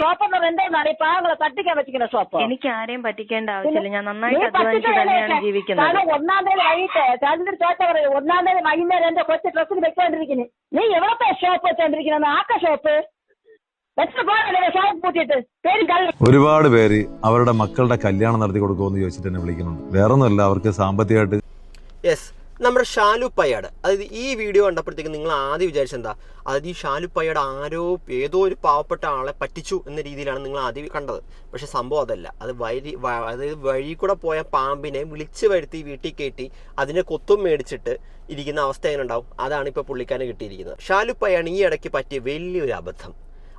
ഷോപ്പെന്ന് എന്താണ് ഈ പാവങ്ങളെ തട്ടിക്കാൻ വെച്ചിരിക്കുന്ന ഷോപ്പ്? എനിക്ക് ആരെയും പറ്റിക്കേണ്ട ആവശ്യമില്ല. ഞാൻ നന്നായിട്ട് അധ്വാനിച്ച് തന്നെയാണ് ജീവിക്കുന്നത്. ഒന്നാം തീയതി വൈകിട്ട് ചാണ്ടിന്റെ ചോദിച്ച പറയും, ഒന്നാം തീയതി വൈകുന്നേരം എന്റെ കൊച്ചു ഡ്രസ്സിൽ വെച്ചോണ്ടിരിക്കുന്നു. നീ എവിടത്തെ ഷോപ്പ് വെച്ചോണ്ടിരിക്കുന്നത്? ആക്ക ഷോപ്പ് ഒരുപാട് പേര് അവരുടെ മക്കളുടെ കല്യാണം നടത്തി കൊടുക്കുമെന്ന് ചോദിച്ചിട്ട് എന്നെ വിളിക്കുന്നുണ്ട്. വേറൊന്നുമല്ല, അവർക്ക് സാമ്പത്തികമായിട്ട്. യെസ്, നമ്മുടെ ഷാലു പയ്യാട്. അതായത് ഈ വീഡിയോ കണ്ടപ്പോഴത്തേക്ക് നിങ്ങൾ ആദ്യം വിചാരിച്ചെന്താ, അതായത് ഈ ഷാലു പയ്യാട് ഏതോ ഒരു പാവപ്പെട്ട ആളെ പറ്റിച്ചു എന്ന രീതിയിലാണ് നിങ്ങൾ ആദ്യം കണ്ടത്. പക്ഷെ സംഭവം അതല്ല. അതായത് വഴി കൂടെ പോയ പാമ്പിനെ വിളിച്ചു വരുത്തി വീട്ടിൽ കയറ്റി അതിനെ കൊത്തും മേടിച്ചിട്ട് ഇരിക്കുന്ന അവസ്ഥ എങ്ങനെ ഉണ്ടാവും? അതാണ് ഇപ്പോൾ പുള്ളിക്കാരനെ കിട്ടിയിരിക്കുന്നത്. ഷാലു പയ്യാണ് ഈ ഇടയ്ക്ക് പറ്റിയ വലിയൊരു അബദ്ധം.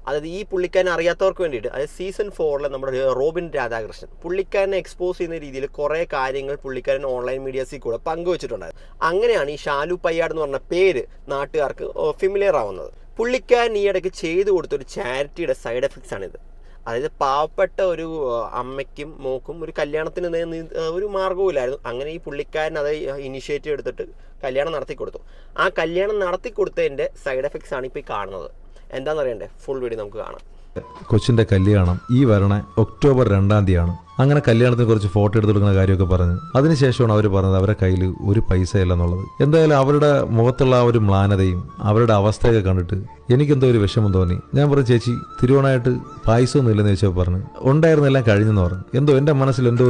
അതായത് ഈ പുള്ളിക്കാരനെ അറിയാത്തവർക്ക് വേണ്ടിയിട്ട്, അതായത് സീസൺ 4 നമ്മുടെ റോബിൻ രാധാകൃഷ്ണൻ പുള്ളിക്കാരനെ എക്സ്പോസ് ചെയ്യുന്ന രീതിയിൽ കുറേ കാര്യങ്ങൾ പുള്ളിക്കാരൻ ഓൺലൈൻ മീഡിയസിൽ കൂടെ പങ്കുവച്ചിട്ടുണ്ടായിരുന്നു. അങ്ങനെയാണ് ഈ ഷാലു പയ്യാട് എന്ന് പറഞ്ഞ പേര് നാട്ടുകാർക്ക് ഫെമിലിയർ ആവുന്നത്. പുള്ളിക്കാരൻ ഈ ഇടയ്ക്ക് ചെയ്തു കൊടുത്തൊരു ചാരിറ്റിയുടെ സൈഡ് എഫക്ട്സ് ആണിത്. അതായത് പാവപ്പെട്ട ഒരു അമ്മയ്ക്കും മോക്കും ഒരു കല്യാണത്തിന് ഒരു മാർഗവുമില്ലായിരുന്നു. അങ്ങനെ ഈ പുള്ളിക്കാരൻ അത് ഇനിഷ്യേറ്റീവ് എടുത്തിട്ട് കല്യാണം നടത്തി കൊടുത്തു. ആ കല്യാണം നടത്തി കൊടുത്തതിൻ്റെ സൈഡ് എഫക്ട്സ് ആണ് ഇപ്പോൾ ഈ കാണുന്നത്. എന്താണെന്നറിയണ്ടേ? ഫുൾ വീഡിയോ നമുക്ക് കാണാം. കൊച്ചിന്റെ കല്യാണം ഈ വരണ ഒക്ടോബർ 2-ാം തീയതിയാണ്. അങ്ങനെ കല്യാണത്തിന് കുറച്ച് ഫോട്ടോ എടുത്ത് കൊടുക്കുന്ന കാര്യമൊക്കെ പറഞ്ഞു. അതിനുശേഷമാണ് അവർ പറഞ്ഞത് അവരുടെ കയ്യിൽ ഒരു പൈസ ഇല്ല എന്നുള്ളത്. എന്തായാലും അവരുടെ മുഖത്തുള്ള ആ ഒരു മ്ലാനതയും അവരുടെ അവസ്ഥയൊക്കെ കണ്ടിട്ട് എനിക്കെന്തോ ഒരു വിഷമം തോന്നി. ഞാൻ പറഞ്ഞു, ചേച്ചി തിരുവോണമായിട്ട് പായസമൊന്നും ഇല്ലെന്ന് ചോദിച്ചപ്പോൾ പറഞ്ഞു ഉണ്ടായിരുന്നെല്ലാം കഴിഞ്ഞെന്ന് പറഞ്ഞു. എന്തോ എൻ്റെ മനസ്സിൽ എന്തോ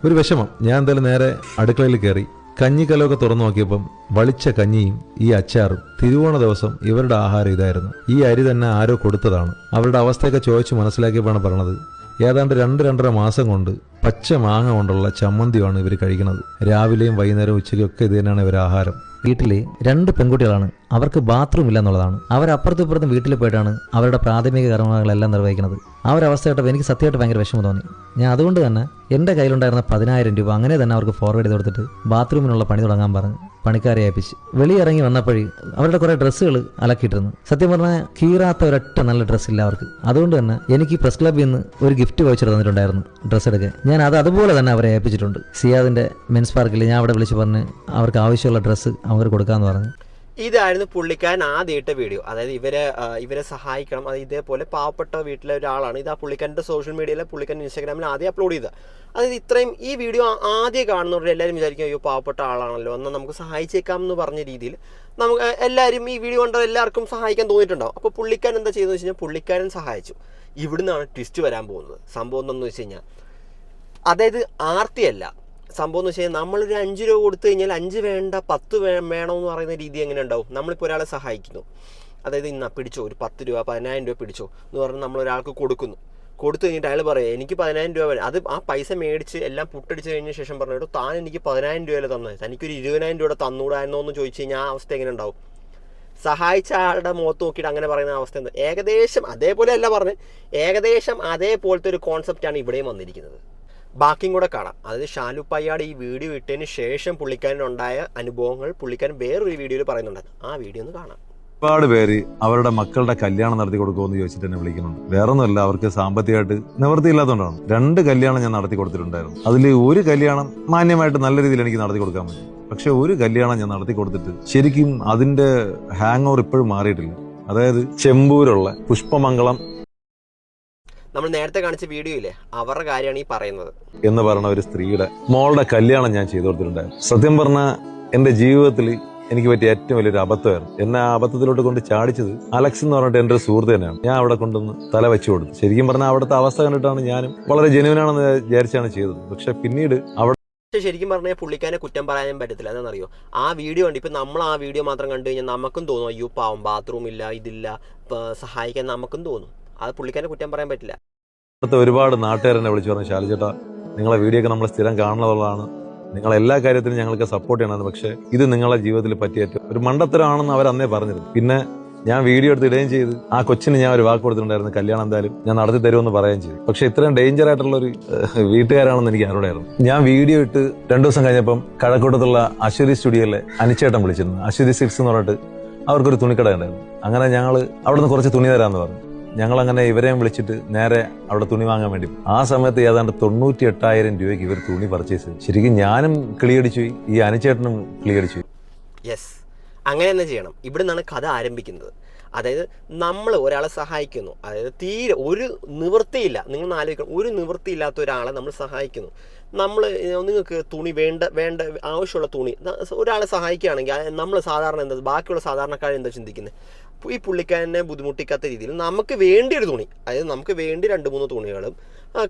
ഒരു വിഷമം. ഞാൻ എന്തായാലും നേരെ അടുക്കളയിൽ കയറി കഞ്ഞിക്കലമൊക്കെ തുറന്നു നോക്കിയപ്പം വളിച്ച കഞ്ഞിയും ഈ അച്ചാറും. തിരുവോണ ദിവസം ഇവരുടെ ആഹാരം ഇതായിരുന്നു. ഈ അരി തന്നെ ആരോ കൊടുത്തതാണ്. അവരുടെ അവസ്ഥയൊക്കെ ചോദിച്ച് മനസ്സിലാക്കിയപ്പോഴാണ് പറഞ്ഞത് ഏതാണ്ട് 2-2.5 മാസം കൊണ്ട് പച്ച മാങ്ങ കൊണ്ടുള്ള ചമ്മന്തിയാണ് ഇവർ കഴിക്കുന്നത്. രാവിലെയും വൈകുന്നേരവും ഉച്ചയ്ക്കൊക്കെ ഇത് തന്നെയാണ് ഇവർ ആഹാരം. വീട്ടിൽ 2 പെൺകുട്ടികളാണ്. അവർക്ക് ബാത്റൂം ഇല്ല എന്നുള്ളതാണ്. അവരപ്പുറത്തും ഇപ്പുറത്തും വീട്ടിൽ പോയിട്ടാണ് അവരുടെ പ്രാഥമിക കർമ്മങ്ങളെല്ലാം നിർവഹിക്കുന്നത്. ആ ഒരു അവസ്ഥ കേട്ടപ്പോൾ എനിക്ക് സത്യമായിട്ട് ഭയങ്കര വിഷമം തോന്നി. ഞാൻ അതുകൊണ്ട് തന്നെ എൻ്റെ കയ്യിലുണ്ടായിരുന്ന 10,000 രൂപ അങ്ങനെ തന്നെ അവർക്ക് ഫോർവേഡ് ചെയ്ത് കൊടുത്തിട്ട് ബാത്റൂമിനുള്ള പണി തുടങ്ങാൻ പറഞ്ഞ് പണിക്കാരെ ഏൽപ്പിച്ച് വെളിയിറങ്ങി വന്നപ്പോഴേ അവരുടെ കുറേ ഡ്രസ്സുകൾ അലക്കിയിട്ടിരുന്നു. സത്യം പറഞ്ഞാൽ കീറാത്ത ഒരൊറ്റ നല്ല ഡ്രസ്സില്ല അവർക്ക്. അതുകൊണ്ട് തന്നെ എനിക്ക് പ്രസ് ക്ലബ്ബിൽ നിന്ന് ഒരു ഗിഫ്റ്റ് വൗച്ചർ തന്നിട്ടുണ്ടായിരുന്നു ഡ്രസ്സ് എടുക്കാൻ. ഞാൻ അതുപോലെ തന്നെ അവരെ ഏൽപ്പിച്ചിട്ടുണ്ട്. സിയാദിൻ്റെ മെൻസ് പാർക്കിൽ ഞാൻ അവിടെ വിളിച്ച് പറഞ്ഞ് അവർക്ക് ആവശ്യമുള്ള ഡ്രസ്സ് അവർ കൊടുക്കാമെന്ന് പറഞ്ഞു. ഇതായിരുന്നു പുള്ളിക്കാരൻ ആദ്യമായിട്ട് വീഡിയോ. അതായത് ഇവരെ സഹായിക്കണം. അത് ഇതേപോലെ പാവപ്പെട്ട വീട്ടിലെ ഒരാളാണ്. ഇത് ആ പുള്ളിക്കാരൻ്റെ സോഷ്യൽ മീഡിയയിൽ പുള്ളിക്കാരൻ ഇൻസ്റ്റാഗ്രാമിൽ ആദ്യം അപ്ലോഡ് ചെയ്തത്. അതായത് ഇത്രയും ഈ വീഡിയോ ആദ്യം കാണുന്നവർ എല്ലാവരും വിചാരിക്കും അയ്യോ പാവപ്പെട്ട ആളാണല്ലോ, എന്നാൽ നമുക്ക് സഹായിച്ചേക്കാം എന്ന് പറഞ്ഞ രീതിയിൽ നമുക്ക് എല്ലാവരും ഈ വീഡിയോ കണ്ട എല്ലാവർക്കും സഹായിക്കാൻ തോന്നിയിട്ടുണ്ടാവും. അപ്പോൾ പുള്ളിക്കാരൻ എന്താ ചെയ്തതെന്ന് വെച്ച് കഴിഞ്ഞാൽ പുള്ളിക്കാരൻ സഹായിച്ചു. ഇവിടുന്നാണ് ട്വിസ്റ്റ് വരാൻ പോകുന്നത്. സംഭവം എന്താണെന്ന് വെച്ച് കഴിഞ്ഞാൽ അതായത് ആർത്തിയല്ല സംഭവം എന്ന് വെച്ച് കഴിഞ്ഞാൽ നമ്മളൊരു 5 രൂപ കൊടുത്തു കഴിഞ്ഞാൽ 5 വേണ്ട 10 വേണമെന്ന് പറയുന്ന രീതി എങ്ങനെ ഉണ്ടാവും? നമ്മളിപ്പോൾ ഒരാളെ സഹായിക്കുന്നു. അതായത് ഇന്നാ പിടിച്ചോ ഒരു 10 രൂപ 10,000 രൂപ പിടിച്ചോ എന്ന് പറഞ്ഞാൽ നമ്മളൊരാൾക്ക് കൊടുക്കുന്നു. കൊടുത്തു കഴിഞ്ഞിട്ട് അയാൾ പറയാം എനിക്ക് 10,000 രൂപ വേണം. അത് ആ പൈസ മേടിച്ച് എല്ലാം പുട്ടടിച്ച് കഴിഞ്ഞ ശേഷം പറഞ്ഞിട്ട് താൻ എനിക്ക് 10,000 രൂപയല്ലേ തന്നത്, തനിക്കൊരു 20,000 രൂപ തന്നൂടായിരുന്നോ എന്ന് ചോദിച്ചു കഴിഞ്ഞാൽ ആ അവസ്ഥ എങ്ങനെ ഉണ്ടാവും? സഹായിച്ച ആളുടെ മുഖത്ത് നോക്കിയിട്ട് അങ്ങനെ പറയുന്ന അവസ്ഥ എന്താ? ഏകദേശം അതേപോലെ അല്ല പറഞ്ഞ്, ഏകദേശം അതേപോലത്തെ ഒരു കോൺസെപ്റ്റാണ് ഇവിടെയും വന്നിരിക്കുന്നത്. ബാക്കിയും കൂടെ കാണാം. അതായത് ഷാലു പയ്യാട് ഈ വീഡിയോ ഇട്ടതിന് ശേഷം പുള്ളിക്കാരനുണ്ടായ അനുഭവങ്ങൾ പുള്ളിക്കാരൻ വേറൊരു വീഡിയോയിൽ പറയുന്നുണ്ട്. ആ വീഡിയോ ഒന്ന് കാണാം. ഒരുപാട് പേര് അവരുടെ മക്കളുടെ കല്യാണം നടത്തി കൊടുക്കുമെന്ന് ചോദിച്ചിട്ട് എന്നെ വിളിക്കുന്നുണ്ട്. വേറൊന്നുമല്ല, അവർക്ക് സാമ്പത്തികമായിട്ട് നിവൃത്തിയില്ലാത്തതുകൊണ്ടാണ്. 2 കല്യാണം ഞാൻ നടത്തി കൊടുത്തിട്ടുണ്ടായിരുന്നു. അതിൽ ഒരു കല്യാണം മാന്യമായിട്ട് നല്ല രീതിയിൽ എനിക്ക് നടത്തി കൊടുക്കാൻ പറ്റും. പക്ഷെ ഒരു കല്യാണം ഞാൻ നടത്തി കൊടുത്തിട്ട് ശരിക്കും അതിന്റെ ഹാങ് ഓവർ ഇപ്പോഴും മാറിയിട്ടില്ല. അതായത് ചെമ്പൂരുള്ള പുഷ്പമംഗളം നമ്മൾ നേരത്തെ കാണിച്ച വീഡിയോയില്ലേ, അവരുടെ കാര്യമാണ് ഈ പറയുന്നത്. എന്ന് പറയുന്ന ഒരു സ്ത്രീയുടെ മോളുടെ കല്യാണം ഞാൻ ചെയ്തു കൊടുത്തിട്ടുണ്ടായിരുന്നു. സത്യം പറഞ്ഞാൽ എന്റെ ജീവിതത്തിൽ എനിക്ക് പറ്റിയ ഏറ്റവും വലിയൊരു അബദ്ധമായിരുന്നു. എന്നെ ആ അബദ്ധത്തിലോട്ട് കൊണ്ട് ചാടിച്ചത് അലക്സ് എന്ന് പറഞ്ഞിട്ട് എന്റെ ഒരു സുഹൃത്ത് തന്നെയാണ്. ഞാൻ അവിടെ കൊണ്ടൊന്ന് തല വെച്ചു കൊടുത്തു. ശരിക്കും പറഞ്ഞാൽ അവിടുത്തെ അവസ്ഥ കണ്ടിട്ടാണ് ഞാനും വളരെ ജെന്യുവനാണെന്ന് വിചാരിച്ചാണ് ചെയ്തത്. പക്ഷെ പിന്നീട് പക്ഷെ ശരിക്കും പറഞ്ഞാൽ പുള്ളിക്കാരനെ കുറ്റം പറയാനും പറ്റത്തില്ല. എന്താണെന്നറിയോ, ആ വീഡിയോ ഉണ്ട്. ഇപ്പം നമ്മൾ ആ വീഡിയോ മാത്രം കണ്ടു കഴിഞ്ഞാൽ നമുക്കും തോന്നും അയ്യോ പാവം ബാത്റൂം ഇല്ല ഇതില്ല സഹായിക്കാൻ നമുക്കും തോന്നും. അത് പുള്ളിക്കാരനെ കുറ്റം പറയാൻ പറ്റില്ല. ഒരുപാട് നാട്ടുകാരെന്നെ വിളിച്ചു പറഞ്ഞു, ശാലു ചേട്ടാ നിങ്ങളെ വീഡിയോ ഒക്കെ നമ്മൾ സ്ഥിരം കാണുന്നതുള്ളതാണ്, നിങ്ങൾ എല്ലാ കാര്യത്തിനും ഞങ്ങൾക്ക് സപ്പോർട്ട് ചെയ്യണമെന്ന്. പക്ഷെ ഇത് നിങ്ങളെ ജീവിതത്തിൽ പറ്റിയ ഒരു മണ്ടത്തരമാണെന്ന് അവർ അന്നേ പറഞ്ഞിരുന്നു. പിന്നെ ഞാൻ വീഡിയോ എടുത്ത് ഇടുകയും ചെയ്ത് ആ കൊച്ചിന് ഞാൻ ഒരു വാക്ക് കൊടുത്തിട്ടുണ്ടായിരുന്നു, കല്യാണം എന്തായാലും ഞാൻ നടത്തി തരുമെന്ന് പറയുകയും ചെയ്തു. പക്ഷെ ഇത്രയും ഡേഞ്ചർ ആയിട്ടുള്ള ഒരു വീട്ടുകാരാണെന്ന് എനിക്ക് ആരോടായിരുന്നു. ഞാൻ വീഡിയോ ഇട്ട് 2 ദിവസം കഴിഞ്ഞപ്പം കഴക്കൂട്ടത്തുള്ള അശ്വതി സ്റ്റുഡിയോയിലെ അനിച്ചേട്ടൻ വിളിച്ചിരുന്നു. അശ്വതി സിൽക്സ് എന്ന് പറഞ്ഞിട്ട് അവർക്കൊരു തുണിക്കട ഉണ്ടായിരുന്നു. അങ്ങനെ ഞങ്ങൾ അവിടെ നിന്ന് കുറച്ച് തുണി തരാമെന്ന് പറഞ്ഞു. ഞങ്ങളങ്ങനെ ഇവരെയും വിളിച്ചിട്ട് നേരെ അവിടെ തുണി വാങ്ങാൻ വേണ്ടി. ആ സമയത്ത് ഏതാണ്ട് 98,000 രൂപയ്ക്ക് ഇവർ തുണി പർച്ചേസ് ചെയ്തു. ശരിക്കും ഞാനും കിളിയടിച്ചു, ഈ അനിച്ചേട്ടനും കിളിയടിച്ചു. യെസ്, അങ്ങനെ തന്നെ ചെയ്യണം. ഇവിടെ നിന്നാണ് കഥ ആരംഭിക്കുന്നത്. അതായത് നമ്മൾ ഒരാളെ സഹായിക്കുന്നു, അതായത് തീരെ ഒരു നിവൃത്തിയില്ല, നിങ്ങൾ ആലോചിക്കണം, ഒരു നിവൃത്തിയില്ലാത്ത ഒരാളെ നമ്മൾ സഹായിക്കുന്നു. നിങ്ങൾക്ക് തുണി വേണ്ട ആവശ്യമുള്ള തുണി ഒരാളെ സഹായിക്കുകയാണെങ്കിൽ നമ്മൾ സാധാരണ എന്താ, ബാക്കിയുള്ള സാധാരണക്കാരെന്താ ചിന്തിക്കുന്നത്, ഈ പുള്ളിക്കാരനെ ബുദ്ധിമുട്ടിക്കാത്ത രീതിയിൽ നമുക്ക് വേണ്ടിയൊരു തുണി, അതായത് നമുക്ക് വേണ്ടി 2-3 തുണികളും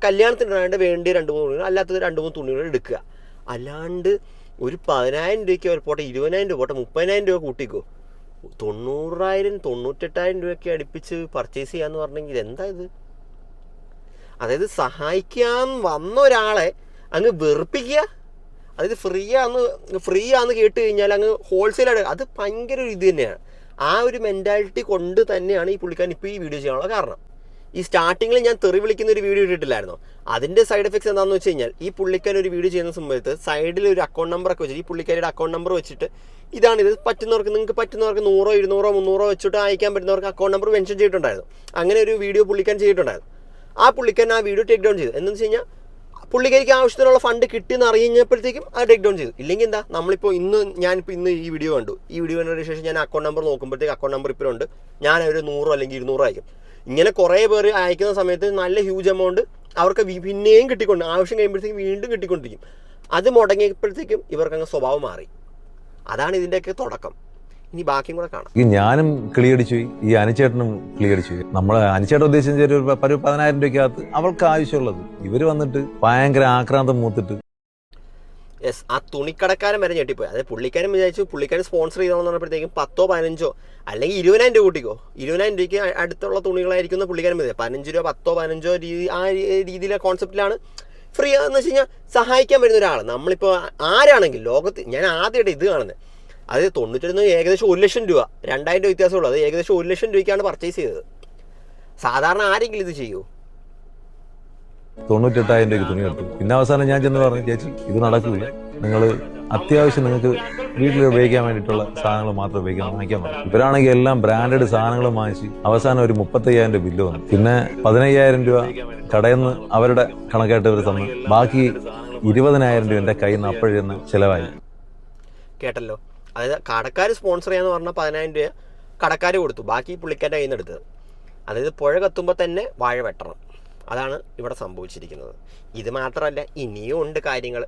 കല്യാണത്തിനായിട്ട് വേണ്ടി 2-3 തുണികൾ, അല്ലാത്തത് 2-3 തുണികൾ എടുക്കുക. അല്ലാണ്ട് ഒരു 10,000 രൂപയ്ക്ക് ഒരു പോട്ടെ, 20,000 രൂപ പോട്ടെ, 30,000 രൂപ കൂട്ടിക്കോ, 90,000 98,000 രൂപയ്ക്ക് അടുപ്പിച്ച് പർച്ചേസ് ചെയ്യാന്ന് പറഞ്ഞെങ്കിൽ എന്താ ഇത്? അതായത് സഹായിക്കാൻ വന്ന ഒരാളെ അങ്ങ് വെറുപ്പിക്കുക, അതായത് ഫ്രീ ആന്ന് കേട്ട് കഴിഞ്ഞാൽ അങ്ങ് ഹോൾസെയിലായിട്ട്, അത് ഭയങ്കര ഒരു ഇത് തന്നെയാണ്. ആ ഒരു മെൻറ്റാലിറ്റി കൊണ്ട് തന്നെയാണ് ഈ പുള്ളിക്കാരൻ ഇപ്പോൾ ഈ വീഡിയോ ചെയ്യാനുള്ള കാരണം. ഈ സ്റ്റാർട്ടിങ്ങിൽ ഞാൻ തെറി വിളിക്കുന്ന ഒരു വീഡിയോ ഇട്ടിട്ടില്ലായിരുന്നോ, അതിൻ്റെ സൈഡ് എഫക്ട്സ് എന്താണെന്ന് വെച്ച് കഴിഞ്ഞാൽ, ഈ പുള്ളിക്കാരൻ ഒരു വീഡിയോ ചെയ്യുന്ന സമയത്ത് സൈഡിൽ ഒരു അക്കൗണ്ട് നമ്പറൊക്കെ വെച്ചിട്ട്, ഈ പുള്ളിക്കാരുടെ അക്കൗണ്ട് നമ്പർ വെച്ചിട്ട് ഇതാണിത്, നിങ്ങൾക്ക് പറ്റുന്നവർക്ക് 100, 200, 300 വെച്ചിട്ട് അയക്കാൻ പറ്റുന്നവർക്ക് അക്കൗണ്ട് നമ്പർ മെൻഷൻ ചെയ്തിട്ടുണ്ടായിരുന്നു. അങ്ങനെ ഒരു വീഡിയോ പുള്ളിക്കാരൻ ചെയ്തിട്ടുണ്ടായിരുന്നു. ആ പുള്ളിക്കാരൻ ആ വീഡിയോ ടേക്ക് ഡൗൺ ചെയ്തു. എന്താണെന്ന് വെച്ച് കഴിഞ്ഞാൽ പുള്ളിക്കാരിക്ക് ആവശ്യത്തിനുള്ള ഫണ്ട് കിട്ടിയെന്ന് അറിഞ്ഞപ്പോഴത്തേക്കും അത് ടേക്ക് ഡൗൺ ചെയ്തു. ഇല്ലെങ്കിൽ എന്താ, നമ്മളിപ്പോൾ ഇന്ന് ഈ വീഡിയോ കണ്ടു, ഈ വീഡിയോ കണ്ടതിന് ശേഷം ഞാൻ അക്കൗണ്ട് നമ്പർ നോക്കുമ്പോഴത്തേക്ക് അക്കൗണ്ട് നമ്പർ ഇപ്പോഴുണ്ട്, ഞാൻ ഒരു 100 അല്ലെങ്കിൽ 200 അയക്കും. ഇങ്ങനെ കുറേ പേര് അയക്കുന്ന സമയത്ത് നല്ല ഹ്യൂജ് എമൗണ്ട് അവർക്ക് പിന്നെയും കിട്ടിക്കൊണ്ട്, ആവശ്യം കഴിയുമ്പോഴത്തേക്കും വീണ്ടും കിട്ടിക്കൊണ്ടിരിക്കും. അത് മുടങ്ങിയപ്പോഴത്തേക്കും ഇവർക്കങ്ങ് സ്വഭാവം മാറി. അതാണ് ഇതിൻ്റെയൊക്കെ തുടക്കം. ഇനി ബാക്കിയും കൂടെ കാണാം. ഈ ഞാനും കിളിയടിച്ചു പോയി, ഈ അനുചേട്ടനും കിളിയടിച്ചു പോയി. നമ്മള് അനുചേട്ടൻ ഉദ്ദേശിച്ച ഒരു 10,000 രൂപയ്ക്കകത്ത് അവൾക്ക് ആവശ്യമുള്ളത്, ഇവര് വന്നിട്ട് ഭയങ്കര ആക്രാന്തം മൂത്തിട്ട്. യെസ്, ആ തുണിക്കടക്കാരൻ വരെ ഞെട്ടിപ്പോയി. അതായത് പുള്ളിക്കാരൻ വിചാരിച്ചു പുള്ളിക്കാരൻ സ്പോൺസർ ചെയ്തോന്ന് പറഞ്ഞപ്പോഴത്തേക്കും 10, 15 അല്ലെങ്കിൽ 20,000 രൂപ കൂട്ടിക്കോ, 20,000 രൂപയ്ക്ക് അടുത്തുള്ള തുണികളായിരിക്കും പുള്ളിക്കാരൻ മതി. 15 രൂപ 10, 15 ആ രീതിയിലെ കോൺസെപ്റ്റിലാണ് ഫ്രീ എന്ന് വെച്ച് കഴിഞ്ഞാൽ സഹായിക്കാൻ വരുന്ന ഒരാൾ. നമ്മളിപ്പോൾ ആരാണെങ്കിലും ലോകത്ത് ഞാൻ ആദ്യമായിട്ട് ഇത് കാണുന്നത്, അത് 91 ഏകദേശം 1 ലക്ഷം രൂപ, 2,000 രൂപ വ്യത്യാസമുള്ളൂ. അത് ഏകദേശം 1 ലക്ഷം രൂപയ്ക്കാണ് പർച്ചേസ് ചെയ്തത്. സാധാരണ ആരെങ്കിലും ഇത് ചെയ്യുമോ? 98,000 രൂപയ്ക്ക് തുണി എടുത്തു. പിന്നെ അവസാനം ഞാൻ ചെന്ന് പറഞ്ഞു, ചേച്ചി ഇത് നടക്കില്ല, നിങ്ങൾ അത്യാവശ്യം നിങ്ങൾക്ക് വീട്ടിൽ ഉപയോഗിക്കാൻ വേണ്ടിയിട്ടുള്ള സാധനങ്ങൾ മാത്രം ഉപയോഗിക്കാൻ വാങ്ങിക്കാൻ പറ്റും. ഇവരാണെങ്കിൽ എല്ലാം ബ്രാൻഡഡ് സാധനങ്ങൾ വാങ്ങിച്ച് അവസാനം ഒരു 35,000 രൂപ ബില്ല് വന്നു. പിന്നെ 15,000 രൂപ കടയിൽ നിന്ന് അവരുടെ കണക്കായിട്ട് ഇവർ തന്നു. ബാക്കി 20,000 രൂപ എൻ്റെ കയ്യിൽ നിന്ന് അപ്പോഴെന്ന് ചിലവായി. കേട്ടല്ലോ, അതായത് കടക്കാർ സ്പോൺസർ ചെയ്യാന്ന് പറഞ്ഞാൽ 10,000 രൂപ കടക്കാർ കൊടുത്തു, ബാക്കി പുള്ളിക്കാരുടെ കയ്യിൽ നിന്ന് എടുത്തത്. അതായത് പുഴ കത്തുമ്പോൾ തന്നെ വാഴ വെട്ടണം, അതാണ് ഇവിടെ സംഭവിച്ചിരിക്കുന്നത്. ഇത് മാത്രമല്ല, ഇനിയും ഉണ്ട് കാര്യങ്ങൾ.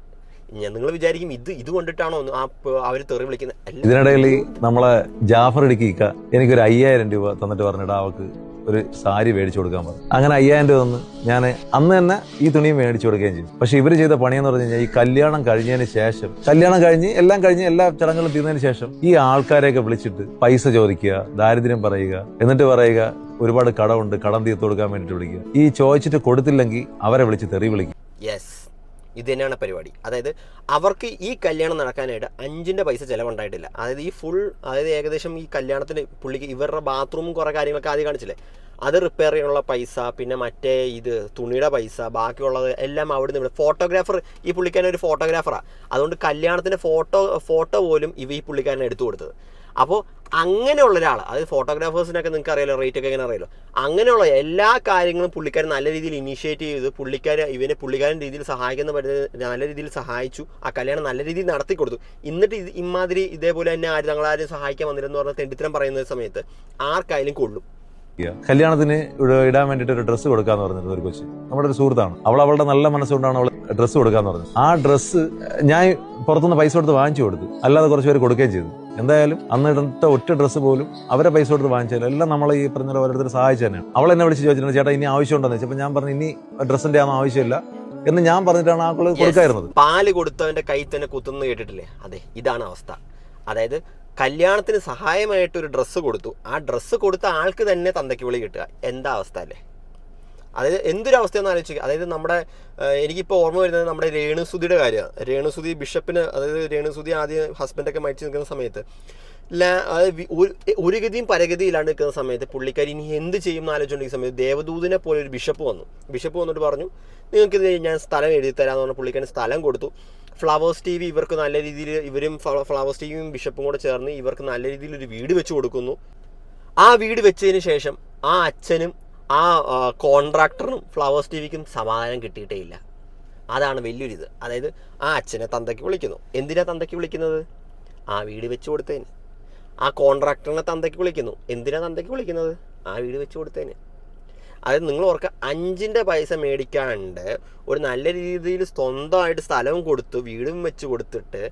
നിങ്ങൾ വിചാരിക്കും ഇത് കൊണ്ടിട്ടാണോ അവർ തെറി വിളിക്കുന്നത്. ഇതിനിടയിൽ നമ്മളെ ജാഫർ ഇടുക്കിക്ക എനിക്കൊരു 5,000 രൂപ തന്നിട്ട് പറഞ്ഞിട്ട് അവർക്ക് ഒരു സാരി മേടിച്ചു കൊടുക്കാൻ പറഞ്ഞു. അങ്ങനെ 5,000 രൂപ തന്ന് ഞാൻ അന്ന് തന്നെ ഈ തുണിയും മേടിച്ചു കൊടുക്കുകയും ചെയ്തു. പക്ഷെ ഇവർ ചെയ്ത പണിയെന്ന് പറഞ്ഞു കഴിഞ്ഞാൽ, ഈ കല്യാണം കഴിഞ്ഞതിന് ശേഷം, കല്യാണം കഴിഞ്ഞ് എല്ലാ ചടങ്ങുകളും തീർന്നതിന് ശേഷം ഈ ആൾക്കാരെയൊക്കെ വിളിച്ചിട്ട് പൈസ ചോദിക്കുക, ദാരിദ്ര്യം പറയുക, എന്നിട്ട് പറയുക ഒരുപാട് കടമുണ്ട്, കടം തീർത്ത് കൊടുക്കാൻ വേണ്ടിയിട്ട് വിളിക്കുക. ഈ ചോദിച്ചിട്ട് കൊടുത്തില്ലെങ്കിൽ അവരെ വിളിച്ച് തെറി വിളിക്കുക. യെസ്, ഇത് തന്നെയാണ് പരിപാടി. അതായത് അവർക്ക് ഈ കല്യാണം നടക്കാനായിട്ട് 5 പൈസ ചിലവുണ്ടായിട്ടില്ല. അതായത് അതായത് ഏകദേശം ഈ കല്യാണത്തിന് പുള്ളിക്ക് ഇവരുടെ ബാത്റൂമും കുറേ കാര്യങ്ങളൊക്കെ ആദ്യം കാണിച്ചില്ലേ, അത് റിപ്പയർ ചെയ്യാനുള്ള പൈസ, പിന്നെ മറ്റേ ഇത് തുണിയുടെ പൈസ, ബാക്കിയുള്ളത് എല്ലാം അവിടെ നിന്ന്. ഫോട്ടോഗ്രാഫർ, ഈ പുള്ളിക്കാരൻ ഒരു ഫോട്ടോഗ്രാഫറാണ്, അതുകൊണ്ട് കല്യാണത്തിൻ്റെ ഫോട്ടോ പോലും ഈ പുള്ളിക്കാരനെ എടുത്തു കൊടുത്തത്. അപ്പോൾ അങ്ങനെയുള്ള ഒരാൾ, അതായത് ഫോട്ടോഗ്രാഫേഴ്സിനൊക്കെ നിങ്ങൾക്ക് അറിയാലോ, റേറ്റ് ഒക്കെ എങ്ങനെ അറിയാലോ, അങ്ങനെയുള്ള എല്ലാ കാര്യങ്ങളും പുള്ളിക്കാരൻ നല്ല രീതിയിൽ ഇനീഷ്യേറ്റ് ചെയ്ത് പുള്ളിക്കാരൻ രീതിയിൽ സഹായിക്കുന്ന നല്ല രീതിയിൽ സഹായിച്ചു. ആ കല്യാണം നല്ല രീതിയിൽ നടത്തി കൊടുത്തു. എന്നിട്ട് ഇമാതിരി ഇതേപോലെ തന്നെ തങ്ങളാരും സഹായിക്കാൻ വന്നില്ലെന്ന് പറഞ്ഞ തെണ്ടിത്തരം പറയുന്ന സമയത്ത് ആർക്കായാലും കൊള്ളും. കല്യാണത്തിന് ഇടാൻ വേണ്ടിയിട്ട് ഒരു ഡ്രസ്സ് കൊടുക്കാന്ന് പറഞ്ഞത് ഒരു കൊച്ചു, നമ്മുടെ ഒരു സുഹൃത്താണ്. അവളുടെ നല്ല മനസ്സുകൊണ്ടാണ് അവൾ ഡ്രസ്സ് കൊടുക്കാന്ന് പറഞ്ഞത്. ആ ഡ്രസ്സ് ഞാൻ പുറത്തുനിന്ന് പൈസ കൊടുത്ത് വാങ്ങിച്ചു കൊടുത്തു, അല്ലാതെ കുറച്ച് പേര് കൊടുക്കുകയും ചെയ്തു. എന്തായാലും അന്ന് ഇടത്തെ ഒറ്റ ഡ്രസ്സ് പോലും അവരെ പൈസ കൊടുത്ത് വാങ്ങിച്ചാലും എല്ലാം നമ്മളെ ഈ പറഞ്ഞ ഓരോരുത്തർ സഹായിച്ചു തന്നെയാണ്. അവൾ എന്നെ വിളിച്ച് ചോദിച്ചിട്ടുണ്ട്, ചേട്ടാ ഇനി ആവശ്യമുണ്ടെന്ന് വെച്ചപ്പോൾ ഞാൻ പറഞ്ഞു, ഇനി ഡ്രസ്സിന്റെ ആണോ ആവശ്യമില്ല എന്ന് ഞാൻ പറഞ്ഞിട്ടാണ് ആ കൊടുക്കായിരുന്നത്. പാല് കൊടുത്തവന്റെ കൈ തന്നെ കുത്തുന്നു കേട്ടിട്ടില്ലേ? അതെ, ഇതാണ് അവസ്ഥ. അതായത് കല്യാണത്തിന് സഹായമായിട്ട് ഒരു ഡ്രസ്സ് കൊടുത്തു, ആ ഡ്രസ്സ് കൊടുത്ത ആൾക്ക് തന്നെ തന്തയ്ക്ക് വിളി കിട്ടുക. എന്താ അവസ്ഥ അല്ലേ? അതായത് എന്തൊരു അവസ്ഥയെന്ന് ആലോചിക്കുക. അതായത് എനിക്കിപ്പോൾ ഓർമ്മ വരുന്നത് നമ്മുടെ രേണുസുതിയുടെ കാര്യമാണ്. രേണുസുതി ബിഷപ്പിന്, അതായത് രേണുസുതി ആദ്യം ഹസ്ബൻഡൊക്കെ മരിച്ചു നിൽക്കുന്ന സമയത്ത്, അതായത് ഒരു ഗതിയും പരഗതിയിലാണ് നിൽക്കുന്ന സമയത്ത് പുള്ളിക്കാരി ഇനി എന്ത് ചെയ്യും എന്ന് ആലോചിച്ചുകൊണ്ടിരിക്കുന്ന സമയത്ത് ദേവദൂതിനെ പോലെ ഒരു ബിഷപ്പ് വന്നിട്ട് പറഞ്ഞു, നിങ്ങൾക്കിത് ഞാൻ സ്ഥലം എഴുതി തരാമെന്ന് പറഞ്ഞ പുള്ളിക്കാരൻ സ്ഥലം കൊടുത്തു. ഫ്ലവേഴ്സ് TV ഇവർക്ക് നല്ല രീതിയിൽ, ഇവരും ഫ്ലവേഴ്സ് TVയും ബിഷപ്പും കൂടെ ചേർന്ന് ഇവർക്ക് നല്ല രീതിയിൽ ഒരു വീട് വെച്ച് കൊടുക്കുന്നു. ആ വീട് വെച്ചതിന് ശേഷം ആ അച്ഛനും ആ കോൺട്രാക്ടറിനും ഫ്ലവേഴ്സ് TVക്കും സമാധാനം കിട്ടിയിട്ടേ ഇല്ല. അതാണ് വലിയൊരിത്. അതായത് ആ അച്ഛനെ തന്തയ്ക്ക് വിളിക്കുന്നു. എന്തിനാ തന്തയ്ക്ക് വിളിക്കുന്നത്? ആ വീട് വെച്ച് കൊടുത്തതിന്. ആ കോൺട്രാക്ടറിനെ തന്തയ്ക്ക് വിളിക്കുന്നു. എന്തിനാണ് തന്തയ്ക്ക് വിളിക്കുന്നത്? ആ വീട് വെച്ച് കൊടുത്തതിന്. അതായത് നിങ്ങൾ ഓർക്കുക, 5 പൈസ മേടിക്കാണ്ട് ഒരു നല്ല രീതിയിൽ സ്വന്തമായിട്ട് സ്ഥലവും കൊടുത്ത് വീടും വെച്ച് കൊടുത്തിട്ട്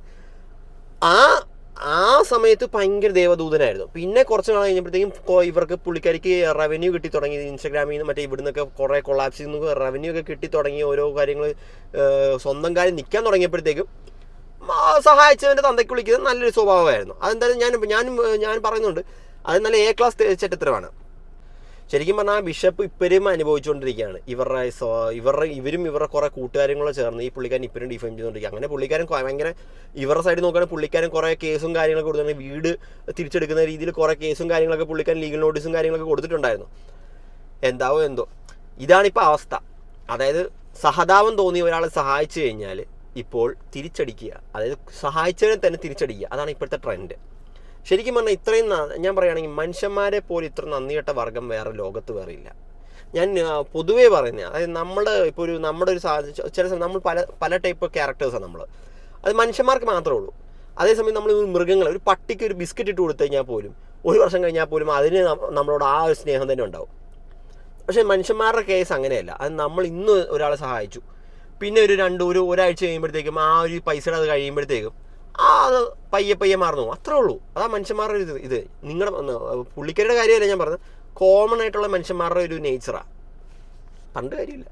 ആ സമയത്ത് ഭയങ്കര ദേവദൂതനായിരുന്നു. പിന്നെ കുറച്ച് നാൾ കഴിഞ്ഞപ്പോഴത്തേക്കും ഇവർക്ക് പുള്ളിക്കാരിക്ക് റവന്യൂ കിട്ടി തുടങ്ങി. ഇൻസ്റ്റാഗ്രാമിൽ നിന്ന് മറ്റേ ഇവിടുന്നൊക്കെ കുറേ കൊളാപ്സിൽ നിന്ന് റവന്യൂ ഒക്കെ കിട്ടി തുടങ്ങി. ഓരോ കാര്യങ്ങൾ സ്വന്തം കാര്യം നിൽക്കാൻ തുടങ്ങിയപ്പോഴത്തേക്കും സഹായിച്ചവൻ്റെ തന്തയ്ക്ക് വിളിക്കുന്നത് നല്ലൊരു സ്വഭാവമായിരുന്നു. അതെന്തായാലും ഞാൻ പറയുന്നുണ്ട്, അത് നല്ല A ക്ലാസ് ചെറ്റത്തരമാണ്. ശരിക്കും പറഞ്ഞാൽ ബിഷപ്പ് ഇപ്പോഴും അനുഭവിച്ചുകൊണ്ടിരിക്കുകയാണ്. ഇവരും ഇവരുടെ കുറേ കൂട്ടുകാരും ചേർന്ന് ഈ പുള്ളിക്കാരൻ ഇപ്പോഴും ഡിഫൈൻ ചെയ്തുകൊണ്ടിരിക്കുക. അങ്ങനെ പുള്ളിക്കാരൻ ഭയങ്കര ഇവരുടെ സൈഡിൽ നോക്കുകയാണെങ്കിൽ പുള്ളിക്കാരൻ കുറേ കേസും കാര്യങ്ങളൊക്കെ കൊടുത്തിട്ടുണ്ട്. വീട് തിരിച്ചെടുക്കുന്ന രീതിയിൽ കുറേ കേസും കാര്യങ്ങളൊക്കെ പുള്ളിക്കാരൻ ലീഗൽ നോട്ടീസും കാര്യങ്ങളൊക്കെ കൊടുത്തിട്ടുണ്ടായിരുന്നു. എന്താവോ എന്തോ ഇതാണിപ്പോൾ അവസ്ഥ. അതായത് സഹതാപം തോന്നി ഒരാളെ സഹായിച്ചു കഴിഞ്ഞാൽ ഇപ്പോൾ തിരിച്ചടിക്കുക, അതായത് സഹായിച്ചവരെ തന്നെ തിരിച്ചടിക്കുക. അതാണ് ഇപ്പോഴത്തെ ട്രെൻഡ്. ശരിക്കും പറഞ്ഞാൽ ഇത്രയും ഞാൻ പറയുകയാണെങ്കിൽ മനുഷ്യന്മാരെ പോലെ ഇത്ര നന്ദികെട്ട വർഗം വേറെ ലോകത്ത് വേറെ ഇല്ല. ഞാൻ പൊതുവേ പറയുന്നത്, അതായത് നമ്മുടെ ഒരു ചില നമ്മൾ പല ടൈപ്പ് ക്യാരക്ടേഴ്സാണ് നമ്മൾ. അത് മനുഷ്യന്മാർക്ക് മാത്രമേ ഉള്ളൂ. അതേസമയം നമ്മൾ മൃഗങ്ങൾ, ഒരു പട്ടിക്ക് ഒരു ബിസ്ക്കറ്റ് ഇട്ട് കൊടുത്തു കഴിഞ്ഞാൽ പോലും 1 വർഷം കഴിഞ്ഞാൽ പോലും അതിന് നമ്മളോട് ആ ഒരു സ്നേഹം തന്നെ ഉണ്ടാവും. പക്ഷേ മനുഷ്യന്മാരുടെ കേസ് അങ്ങനെയല്ല. അത് നമ്മൾ ഇന്ന് ഒരാളെ സഹായിച്ചു, പിന്നെ ഒരാഴ്ച കഴിയുമ്പോഴത്തേക്കും ആ ഒരു പൈസയുടെ അത് കഴിയുമ്പോഴത്തേക്കും അത് പയ്യെ മാറുന്നു. അത്രേ ഉള്ളൂ. അതാ മനുഷ്യന്മാരുടെ ഇത് നിങ്ങളുടെ പുള്ളിക്കാരുടെ കാര്യമല്ല ഞാൻ പറഞ്ഞത്, കോമൺ ആയിട്ടുള്ള മനുഷ്യന്മാരുടെ ഒരു നേച്ചറാണ്. പണ്ട് കാര്യമില്ല.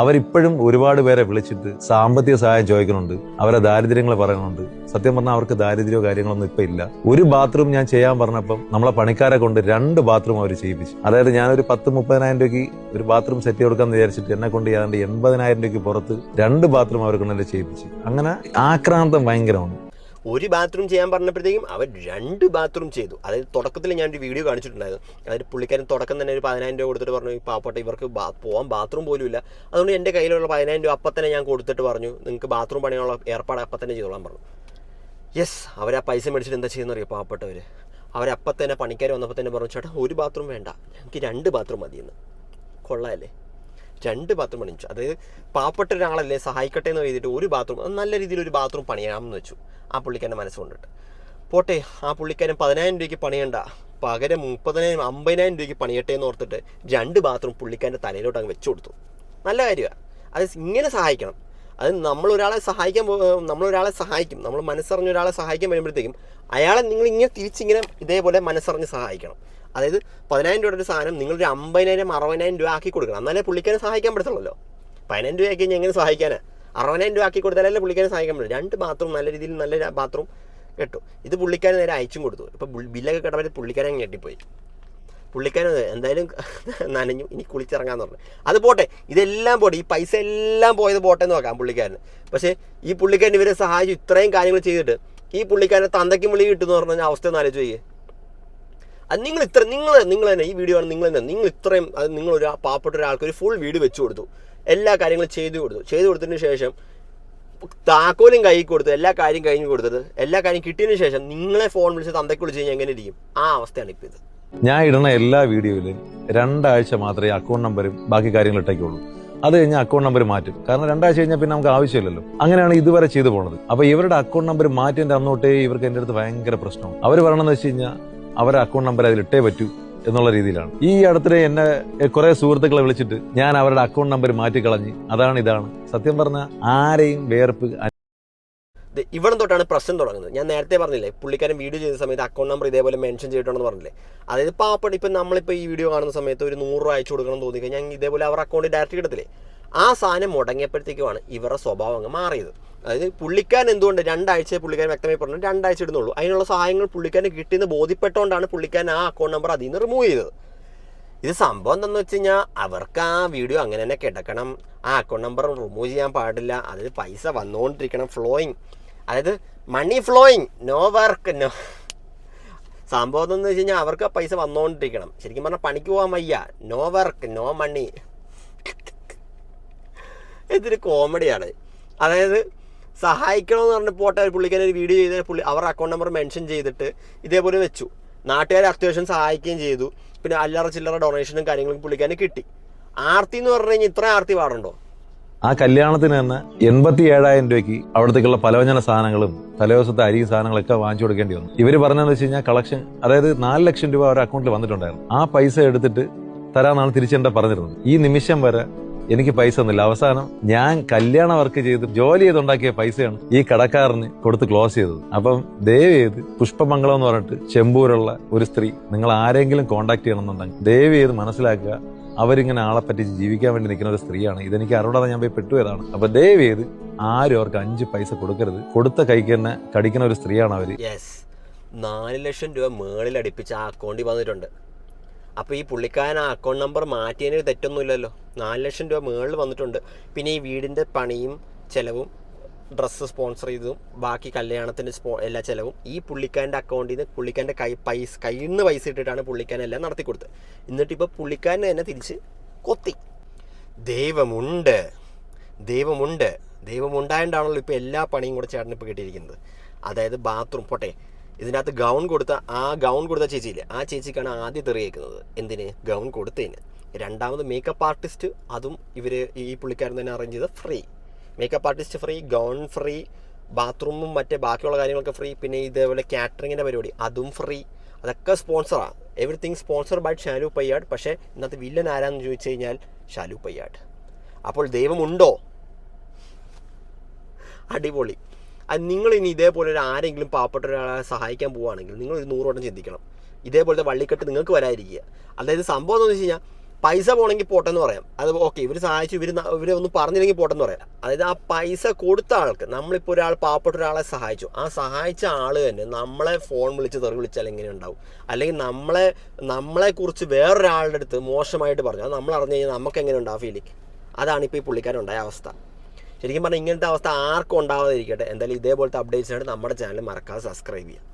അവരിപ്പോഴും ഒരുപാട് പേരെ വിളിച്ചിട്ട് സാമ്പത്തിക സഹായം ചോദിക്കുന്നുണ്ട്, അവരെ ദാരിദ്ര്യങ്ങൾ പറയുന്നുണ്ട്. സത്യം പറഞ്ഞാൽ അവർക്ക് ദാരിദ്ര്യമോ കാര്യങ്ങളൊന്നും ഇപ്പൊ ഇല്ല. ഒരു ബാത്റൂം ഞാൻ ചെയ്യാൻ പറഞ്ഞപ്പം നമ്മളെ പണിക്കാരെ കൊണ്ട് 2 ബാത്റൂം അവർ ചെയ്യിപ്പിച്ചു. അതായത് ഞാനൊരു 10-30,000 രൂപയ്ക്ക് ഒരു ബാത്റൂം സെറ്റ് കൊടുക്കാന്ന് വിചാരിച്ചിട്ട് എന്നെ കൊണ്ട് ചെയ്യാണ്ട് 80,000 രൂപയ്ക്ക് പുറത്ത് 2 ബാത്റൂം അവർ കൊണ്ടല്ലേ ചെയ്യിപ്പിച്ചു. അങ്ങനെ ആക്രാന്തം ഭയങ്കരമാണ്. ഒരു ബാത്റൂം ചെയ്യാൻ പറഞ്ഞപ്പോഴത്തേക്കും അവർ 2 ബാത്റൂം ചെയ്തു. അതായത് തുടക്കത്തിൽ ഞാനൊരു വീഡിയോ കാണിച്ചിട്ടുണ്ടായിരുന്നു. അതായത് പുള്ളിക്കാരൻ തുടക്കം തന്നെ ഒരു 10,000 രൂപ കൊടുത്തിട്ട് പറഞ്ഞു, പാവപ്പെട്ട ഇവർക്ക് പോകാൻ ബാത്റൂം പോലും ഇല്ല, അതുകൊണ്ട് എൻ്റെ കയ്യിലുള്ള 10,000 രൂപ അപ്പം തന്നെ ഞാൻ കൊടുത്തിട്ട് പറഞ്ഞു നിങ്ങൾക്ക് ബാത്റൂം പണിയുള്ള ഏർപ്പാട് അപ്പം തന്നെ ചെയ്തോളാൻ പറഞ്ഞു. യെസ്, അവർ ആ പൈസ മേടിച്ചിട്ട് എന്താ ചെയ്യുന്ന അറിയോ പാവപ്പെട്ടവർ? അവരപ്പം തന്നെ പണിക്കാർ വന്നപ്പോൾ തന്നെ പറഞ്ഞു, ചേട്ടാ 1 ബാത്റൂം വേണ്ട, ഞങ്ങൾക്ക് 2 ബാത്റൂം മതിയെന്ന്. കൊള്ളാമല്ലേ? 2 ബാത്റൂം പണിച്ചു. അതായത് പാവപ്പെട്ട ഒരാളല്ലേ സഹായിക്കട്ടെ എന്ന് എഴുതിയിട്ട് 1 ബാത്റൂം, നല്ല രീതിയിൽ ഒരു ബാത്റൂം പണിയാമെന്ന് വെച്ചു ആ പുള്ളിക്കാരൻ്റെ മനസ്സുകൊണ്ടിട്ട്. പോട്ടെ, ആ പുള്ളിക്കാരൻ 10,000 രൂപയ്ക്ക് പണിയണ്ട, പകരം 30,000 50,000 രൂപയ്ക്ക് പണിയട്ടെ എന്ന് ഓർത്തിട്ട് 2 ബാത്റൂം പുള്ളിക്കാരൻ്റെ തലയിലോട്ട് അങ്ങ് വെച്ചു കൊടുത്തു. നല്ല കാര്യമാണ്. അത് ഇങ്ങനെ സഹായിക്കണം. അത് നമ്മളൊരാളെ സഹായിക്കും, നമ്മൾ മനസ്സറിഞ്ഞ ഒരാളെ സഹായിക്കാൻ വരുമ്പോഴത്തേക്കും അയാളെ നിങ്ങൾ ഇങ്ങനെ തിരിച്ചിങ്ങനെ ഇതേപോലെ മനസ്സറിഞ്ഞ് സഹായിക്കണം. അതായത് 10,000 രൂപയുടെ ഒരു സാധനം നിങ്ങളൊരു 50,000 60,000 രൂപ ആക്കി കൊടുക്കണം, എന്നാലേ പുള്ളിക്കാരെ സഹായിക്കാൻ പറ്റത്തുള്ളല്ലോ. 10,000 രൂപ ആക്കി കഴിഞ്ഞാൽ എങ്ങനെ സഹായിക്കാനാ? 60,000 രൂപ ആക്കി കൊടുത്താലല്ലേ പുള്ളിക്കാരെ സഹായിക്കാൻ പറ്റും. 2 ബാത്റൂം നല്ല രീതിയിൽ നല്ല ബാത്റൂം കേട്ടു. ഇത് പുള്ളിക്കാരൻ നേരെ അയച്ചും കൊടുത്തു. ഇപ്പോൾ ബില്ലൊക്കെ കേട്ടപ്പോൾ പുള്ളിക്കാരൻ ഞെട്ടിപ്പോയി. പുള്ളിക്കാരൻ എന്തായാലും നനഞ്ഞു, ഇനി കുളിച്ചിറങ്ങാന്ന് പറഞ്ഞു. അത് പോട്ടെ, ഇതെല്ലാം പോട്ടെ, ഈ പൈസ എല്ലാം പോയത് പോട്ടെ എന്ന് നോക്കാം പുള്ളിക്കാരന്. പക്ഷേ ഈ പുള്ളിക്കാരൻ ഇവരെ സഹായിച്ചു ഇത്രയും കാര്യങ്ങൾ ചെയ്തിട്ട് ഈ പുള്ളിക്കാരനെ തന്തയ്ക്കും വിളി കിട്ടുമെന്ന് പറഞ്ഞ അവസ്ഥ ഒന്ന് ആലോചിച്ച് ചെയ്യേ. അത് നിങ്ങൾ തന്നെ ഈ വീഡിയോ ആണ് നിങ്ങൾ ഇത്രയും അത് നിങ്ങളൊരു പാവപ്പെട്ട ഒരാൾക്ക് ഒരു ഫുൾ വീട് വെച്ചു കൊടുത്തു, എല്ലാ കാര്യങ്ങളും ചെയ്തു കൊടുത്തതിന് ശേഷം താക്കോലും കൈ കൊടുത്ത് എല്ലാ കാര്യം കഴിഞ്ഞ് കൊടുത്തത് എല്ലാ കാര്യം കിട്ടിയതിന് ശേഷം നിങ്ങളെ ഫോൺ വിളിച്ച് തന്തയ്ക്ക് വിളിച്ച് കഴിഞ്ഞാൽ എങ്ങനെ ഇരിക്കും? ആ അവസ്ഥയാണ് ഇപ്പം ഇത്. ഞാൻ ഇടുന്ന എല്ലാ വീഡിയോയിലും 2 ആഴ്ച മാത്രമേ അക്കൗണ്ട് നമ്പരും ബാക്കി കാര്യങ്ങൾ ഇട്ടേക്കുള്ളൂ. അത് കഴിഞ്ഞാൽ അക്കൗണ്ട് നമ്പർ മാറ്റും. കാരണം 2 ആഴ്ച കഴിഞ്ഞാൽ പിന്നെ നമുക്ക് ആവശ്യമില്ലല്ലോ. അങ്ങനെയാണ് ഇതുവരെ ചെയ്തു പോണത്. അപ്പൊ ഇവരുടെ അക്കൗണ്ട് നമ്പർ മാറ്റിയതിന്റെ അന്നോട്ടേ ഇവർക്ക് എൻ്റെ അടുത്ത് ഭയങ്കര പ്രശ്നമാണ്. അവർ പറയണമെന്ന് വെച്ച് കഴിഞ്ഞാൽ അവരുടെ അക്കൗണ്ട് നമ്പർ അതിലിട്ടേ പറ്റൂ എന്നുള്ള രീതിയിലാണ്. ഈ അടുത്തിടെ എന്നെ കുറെ സുഹൃത്തുക്കളെ വിളിച്ചിട്ട് ഞാൻ അവരുടെ അക്കൗണ്ട് നമ്പർ മാറ്റിക്കളഞ്ഞ് ഇതാണ് സത്യം പറഞ്ഞ ആരെയും വേർപ്പ്. ഇവിടെ തൊട്ടാണ് പ്രശ്നം തുടങ്ങുന്നത്. ഞാൻ നേരത്തെ പറഞ്ഞില്ലേ, പുള്ളിക്കാരൻ വീഡിയോ ചെയ്ത സമയത്ത് അക്കൗണ്ട് നമ്പർ ഇതേപോലെ മെൻഷൻ ചെയ്തിട്ടുണ്ടെന്ന് പറഞ്ഞില്ലേ. അതായത് പാവപ്പെട്ട ഇപ്പം നമ്മളിപ്പോൾ ഈ വീഡിയോ കാണുന്ന സമയത്ത് ഒരു 100 രൂപ അയച്ചു കൊടുക്കണം എന്ന് തോന്നിക്കഴിഞ്ഞാൽ ഞാൻ ഇതേപോലെ അവരുടെ അക്കൗണ്ടിൽ ഡയറക്റ്റ് കിട്ടത്തില്ലേ. ആ സാധനം മുടങ്ങിയപ്പോഴത്തേക്കുമാണ് ഇവരുടെ സ്വഭാവം അങ്ങ് മാറിയത്. അതായത് പുള്ളിക്കാരൻ എന്തുകൊണ്ട് 2 ആഴ്ച പുള്ളിക്കാരൻ വ്യക്തമായി പറഞ്ഞു 2 ആഴ്ച ഇടുന്നുള്ളൂ, അതിനുള്ള സഹായങ്ങൾ പുള്ളിക്കാരന് കിട്ടിയെന്ന് ബോധ്യപ്പെട്ടുകൊണ്ടാണ് പുള്ളിക്കാരൻ ആ അക്കൗണ്ട് നമ്പർ അതിൽ നിന്ന് റിമൂവ് ചെയ്തത്. ഇത് സംഭവം എന്താണെന്ന് വെച്ച് കഴിഞ്ഞാൽ അവർക്ക് ആ വീഡിയോ അങ്ങനെ തന്നെ കിടക്കണം, ആ അക്കൗണ്ട് നമ്പർ റിമൂവ് ചെയ്യാൻ പാടില്ല, അതിൽ പൈസ വന്നുകൊണ്ടിരിക്കണം, ഫ്ലോയിങ്, അതായത് മണി ഫ്ലോയിങ്, നോ വർക്ക് നോ. സംഭവം എന്താണെന്ന് വെച്ച് കഴിഞ്ഞാൽ അവർക്ക് ആ പൈസ വന്നുകൊണ്ടിരിക്കണം. ശരിക്കും പറഞ്ഞാൽ പണിക്ക് പോകാൻ വയ്യ, നോ വർക്ക് നോ മണി. ഇതൊരു കോമഡിയാണ്. അതായത് സഹായിക്കണമെന്ന് പറഞ്ഞിട്ട് പോട്ടെ, പുള്ളിക്കാരൻ ഒരു വീഡിയോ ചെയ്ത് അവരുടെ അക്കൗണ്ട് നമ്പർ മെൻഷൻ ചെയ്തിട്ട് ഇതേപോലെ വെച്ചു. നാട്ടുകാരെ അത്യാവശ്യം സഹായിക്കുകയും ചെയ്തു. പിന്നെ അല്ലറ ചില്ലറ ഡൊണേഷനും കാര്യങ്ങളും പുള്ളിക്കാരന് കിട്ടി. ആർത്തി എന്ന് പറഞ്ഞു കഴിഞ്ഞാൽ ഇത്ര ആർത്തി പാടുണ്ടോ? ആ കല്യാണത്തിന് തന്നെ 87,000 രൂപയ്ക്ക് അവിടത്തേക്കുള്ള പലവ്യഞ്ജന സാധനങ്ങളും തലേദിവസത്തെ അരിയും സാധനങ്ങളൊക്കെ വാങ്ങിച്ചു കൊടുക്കേണ്ടി വന്നു. ഇവർ പറഞ്ഞതെന്ന് വെച്ച് കഴിഞ്ഞാൽ കളക്ഷൻ, അതായത് 4 ലക്ഷം രൂപ അവരുടെ അക്കൗണ്ടിൽ വന്നിട്ടുണ്ടായിരുന്നു. ആ പൈസ എടുത്തിട്ട് തരാന്നാണ് തിരിച്ചെന്റെ പറഞ്ഞിരുന്നത്. ഈ നിമിഷം വരെ എനിക്ക് പൈസ ഒന്നുമില്ല. അവസാനം ഞാൻ കല്യാണ വർക്ക് ചെയ്ത് ജോലി ചെയ്തുണ്ടാക്കിയ പൈസയാണ് ഈ കടക്കാരന് കൊടുത്ത് ക്ലോസ് ചെയ്തത്. അപ്പം ദയവ് ചെയ്ത് പുഷ്പമംഗളം എന്ന് പറഞ്ഞിട്ട് ചെമ്പൂരുള്ള ഒരു സ്ത്രീ, നിങ്ങൾ ആരെങ്കിലും കോണ്ടാക്ട് ചെയ്യണമെന്നുണ്ടെങ്കിൽ ദയവ് ചെയ്ത് മനസ്സിലാക്കുക, അവരിങ്ങനെ ആളെ പറ്റിച്ച് ജീവിക്കാൻ വേണ്ടി നിൽക്കുന്ന ഒരു സ്ത്രീയാണ്. ഇതെനിക്ക് അറിയാതെ ഞാൻ പോയി പെട്ടുപോയതാണ്. അപ്പൊ ദയവ് ചെയ്ത് ആരും അവർക്ക് 5 പൈസ കൊടുക്കരുത്. കൊടുത്ത കൈക്ക് തന്നെ കടിക്കുന്ന ഒരു സ്ത്രീയാണ് അവര്. 4 ലക്ഷം രൂപ മേളിൽ അടുപ്പിച്ച് ആ അക്കൗണ്ടിൽ വന്നിട്ടുണ്ട്. അപ്പോൾ ഈ പുള്ളിക്കാരൻ ആ അക്കൗണ്ട് നമ്പർ മാറ്റിയതിന് തെറ്റൊന്നുമില്ലല്ലോ. 4 ലക്ഷം രൂപ മേളിൽ വന്നിട്ടുണ്ട്. പിന്നെ ഈ വീടിൻ്റെ പണിയും ചിലവും, ഡ്രസ്സ് സ്പോൺസർ ചെയ്തതും, ബാക്കി കല്യാണത്തിൻ്റെ എല്ലാ ചിലവും ഈ പുള്ളിക്കാരൻ്റെ അക്കൗണ്ടിൽ നിന്ന് പുള്ളിക്കാരൻ്റെ കയ്യിൽ നിന്ന് പൈസ ഇട്ടിട്ടാണ് പുള്ളിക്കാരൻ എല്ലാം നടത്തി കൊടുത്തത്. എന്നിട്ടിപ്പോൾ പുള്ളിക്കാരനെ തന്നെ തിരിച്ച് കൊത്തി. ദൈവമുണ്ട്, ദൈവമുണ്ടായതുകൊണ്ടാണല്ലോ ഇപ്പോൾ എല്ലാ പണിയും കൂടെ ചേട്ടന് ഇപ്പോൾ കിട്ടിയിരിക്കുന്നത്. അതായത് ബാത്റൂം പോട്ടെ, ഇതിനകത്ത് ഗൗൺ കൊടുത്ത ചേച്ചിയില്ലേ, ആ ചേച്ചിക്കാണ് ആദ്യം തെറിയേക്കുന്നത്. എന്തിന്? ഗൗൺ കൊടുത്തതിന്. രണ്ടാമത് മേക്കപ്പ് ആർട്ടിസ്റ്റ്, അതും ഈ പുള്ളിക്കാരൻ തന്നെ അറേഞ്ച് ചെയ്ത free. Makeup artist free, gown free, ബാത്റൂമും മറ്റേ ബാക്കിയുള്ള കാര്യങ്ങളൊക്കെ ഫ്രീ. പിന്നെ ഇതേപോലെ കാറ്ററിങ്ങിൻ്റെ പരിപാടി അതും ഫ്രീ. അതൊക്കെ സ്പോൺസറാണ്. Everything sponsor by Shalu Payyad. പക്ഷേ ഇന്നത്തെ വില്ലൻ ആരാന്ന് ചോദിച്ചു കഴിഞ്ഞാൽ ഷാലു പയ്യാട്. അപ്പോൾ ദൈവമുണ്ടോ? അടിപൊളി. അത് നിങ്ങൾ ഇനി ഇതേപോലെ ആരെങ്കിലും പാവപ്പെട്ട ഒരാളെ സഹായിക്കാൻ പോവുകയാണെങ്കിൽ നിങ്ങൾ ഒരു 100 വട്ടം ചിന്തിക്കണം. ഇതേപോലത്തെ വള്ളിക്കെട്ട് നിങ്ങൾക്ക് വരാതിരിക്കുക. അതായത് സംഭവം എന്താണെന്ന് വെച്ച് കഴിഞ്ഞാൽ, പൈസ പോകണമെങ്കിൽ പോട്ടെന്ന് പറയാം. അത് ഓക്കെ, ഇവർ സഹായിച്ചു, ഇവരെ ഒന്നും പറഞ്ഞില്ലെങ്കിൽ പോട്ടെന്ന് പറയാം. അതായത് ആ പൈസ കൊടുത്ത ആൾക്ക്, നമ്മളിപ്പോൾ പാവപ്പെട്ട ഒരാളെ സഹായിച്ചു, ആ സഹായിച്ച ആൾ തന്നെ നമ്മളെ ഫോൺ വിളിച്ച് തെറി വിളിച്ചാൽ എങ്ങനെ ഉണ്ടാവും? അല്ലെങ്കിൽ നമ്മളെക്കുറിച്ച് വേറൊരാളുടെ അടുത്ത് മോശമായിട്ട് പറഞ്ഞു, അത് നമ്മൾ അറിഞ്ഞു കഴിഞ്ഞാൽ നമുക്ക് എങ്ങനെ ഉണ്ടാവും ഫീലിംഗ്? അതാണിപ്പോൾ ഈ പുള്ളിക്കാരുണ്ടായ അവസ്ഥ. ശരിക്കും പറഞ്ഞാൽ ഇങ്ങനത്തെ അവസ്ഥ ആർക്കും ഉണ്ടാവാതിരിക്കട്ടെ. എന്തായാലും ഇതേപോലത്തെ അപ്ഡേറ്റ്സിനായിട്ട് നമ്മുടെ ചാനൽ മറക്കാതെ സബ്സ്ക്രൈബ് ചെയ്യുക.